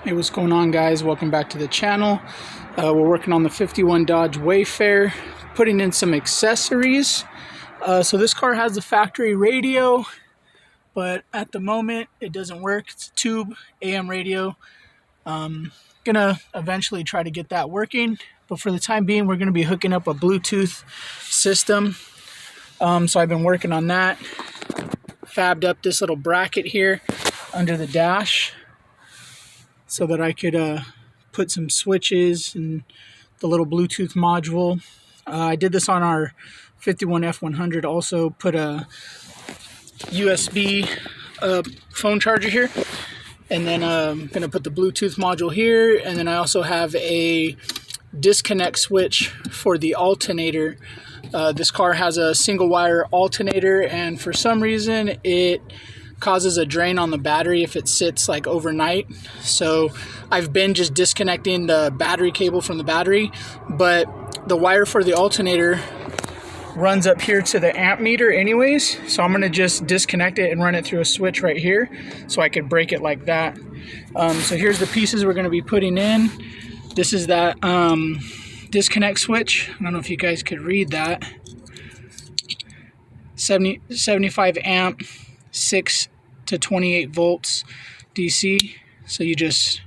Hey, what's going on, guys? Welcome back to the channel. We're working on the 51 Dodge Wayfarer, putting in some accessories. So this car has the factory radio, but at the moment it doesn't work. It's a tube AM radio. Gonna eventually try to get that working, but for the time being we're gonna be hooking up a Bluetooth system. So I've been working on that. Fabbed up this little bracket here under the dash so that I could put some switches and the little Bluetooth module. I did this on our 51 F100. Also put a USB phone charger here, and then I'm gonna put the Bluetooth module here, and then I also have a disconnect switch for the alternator. This car has a single wire alternator, and for some reason it causes a drain on the battery if it sits like overnight. So I've been just disconnecting the battery cable from the battery, but the wire for the alternator runs up here to the amp meter anyways, so I'm gonna just disconnect it and run it through a switch right here so I could break it like that. So here's the pieces we're gonna be putting in. This is that disconnect switch. I don't know if you guys could read that. 75 amp, 6 to 28 volts DC. So you just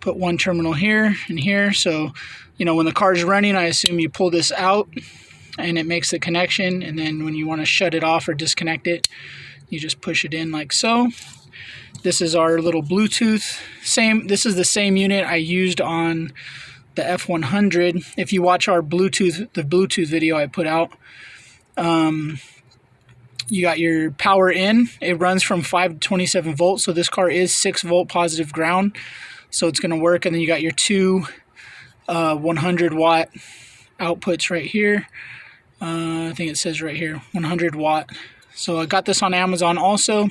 put one terminal here and here. So, you know, when the car is running, I assume you pull this out and it makes the connection. And then when you want to shut it off or disconnect it, you just push it in like so. This is our little Bluetooth. This is the same unit I used on the F100. If you watch our the Bluetooth video I put out, you got your power in. It runs from 5 to 27 volts. So this car is 6 volt positive ground. So it's going to work. And then you got your two 100 watt outputs right here. I think it says right here, 100 watt. So I got this on Amazon also.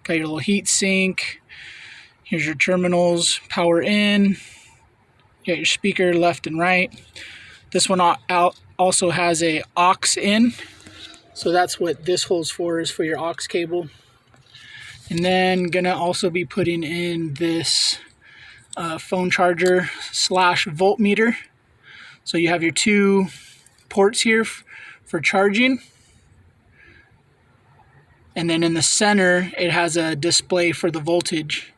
Got your little heat sink. Here's your terminals, power in. You got your speaker left and right. This one also has a aux in. So that's what this hole's for, is for your aux cable. And then gonna also be putting in this phone charger / voltmeter. So you have your two ports here for charging. And then in the center, it has a display for the voltage.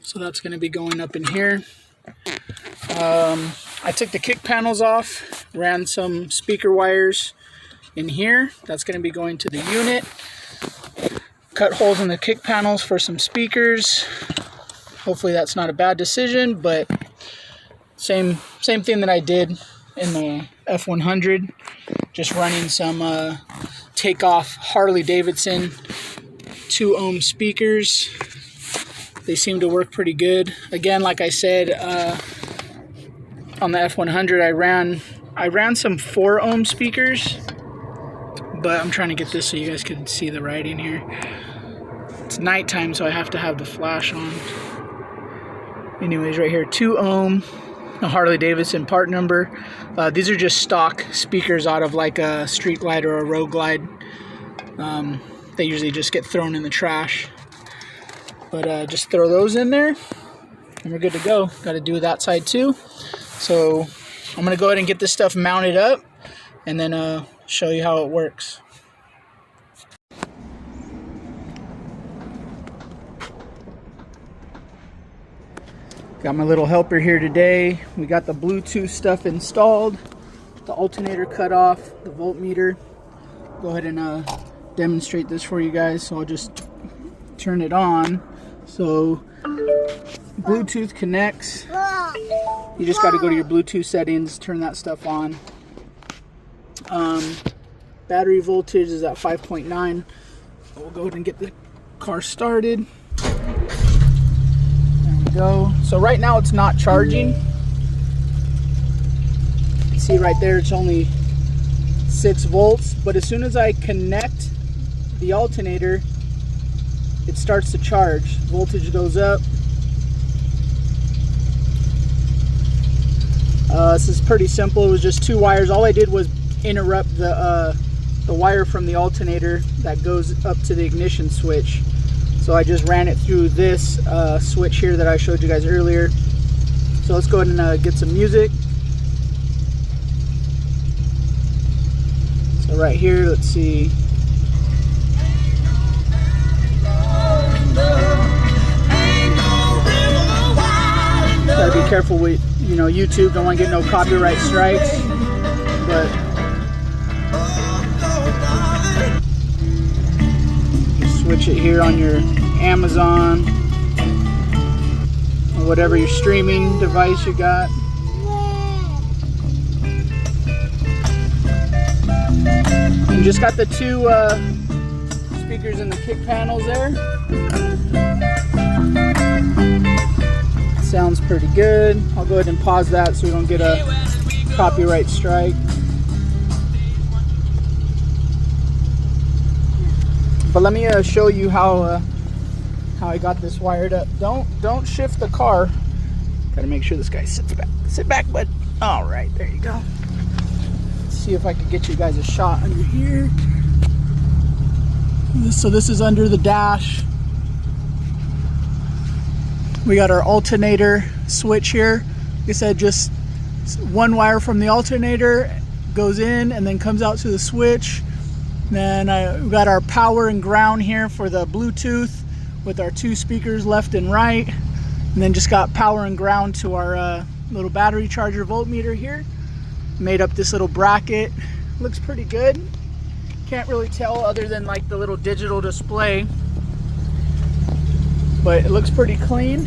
So that's gonna be going up in here. I took the kick panels off, ran some speaker wires in here. That's going to be going to the unit. Cut holes in the kick panels for some speakers. Hopefully that's not a bad decision, but same thing that I did in the F100. Just running some takeoff Harley Davidson 2 ohm speakers. They seem to work pretty good. Again, like I said, on the F100 I ran some 4 ohm speakers, but I'm trying to get this so you guys can see the writing here. It's nighttime, so I have to have the flash on. Anyways, right here, 2 ohm, a Harley Davidson part number. These are just stock speakers out of like a Street Glide or a Road Glide. They usually just get thrown in the trash. But just throw those in there and we're good to go. Got to do that side too. So I'm going to go ahead and get this stuff mounted up and then show you how it works. Got my little helper here today. We got the Bluetooth stuff installed, the alternator cut off, the voltmeter. Go ahead and demonstrate this for you guys. So I'll just turn it on. So Bluetooth connects. You just got to go to your Bluetooth settings, turn that stuff on. Battery voltage is at 5.9. So we'll go ahead and get the car started. There we go. So right now it's not charging. You can see right there it's only 6 volts, but as soon as I connect the alternator, it starts to charge. Voltage goes up. This is pretty simple. It was just 2 wires. All I did was interrupt the wire from the alternator that goes up to the ignition switch. So I just ran it through this switch here that I showed you guys earlier. So let's go ahead and get some music. So right here, let's see. Gotta be careful with, you know, YouTube. Don't want to get no copyright strikes. But just switch it here on your Amazon or whatever your streaming device you got. And just got the two speakers in the kick panels there. Sounds pretty good. I'll go ahead and pause that so we don't get a copyright strike. But let me show you how I got this wired up. Don't shift the car. Gotta make sure this guy sits back. Sit back, bud. All right, there you go. Let's see if I can get you guys a shot under here. So this is under the dash. We got our alternator switch here. Like I said, just one wire from the alternator goes in and then comes out to the switch. Then we got our power and ground here for the Bluetooth with our two speakers left and right. And then just got power and ground to our little battery charger voltmeter here. Made up this little bracket. Looks pretty good. Can't really tell other than like the little digital display. But it looks pretty clean.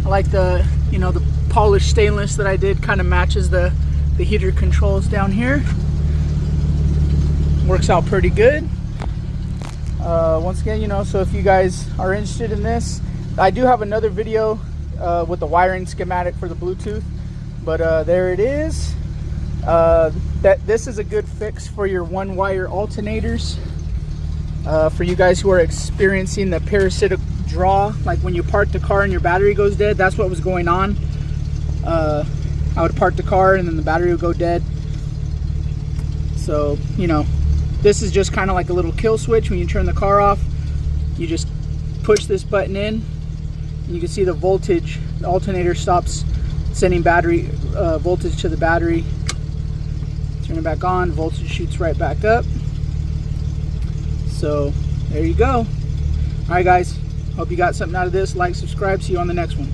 I like the, you know, the polished stainless that I did, kind of matches the heater controls down here. Works out pretty good. Once again, you know, so if you guys are interested in this, I do have another video with the wiring schematic for the Bluetooth, but there it is. This is a good fix for your one wire alternators. For you guys who are experiencing the parasitic draw, like when you park the car and your battery goes dead, that's what was going on. I would park the car and then the battery would go dead. So, you know, this is just kind of like a little kill switch. When you turn the car off, you just push this button in and you can see the voltage. The alternator stops sending battery voltage to the battery. Turn it back on, voltage shoots right back up. So there you go. All right, guys, hope you got something out of this. Like, subscribe, see you on the next one.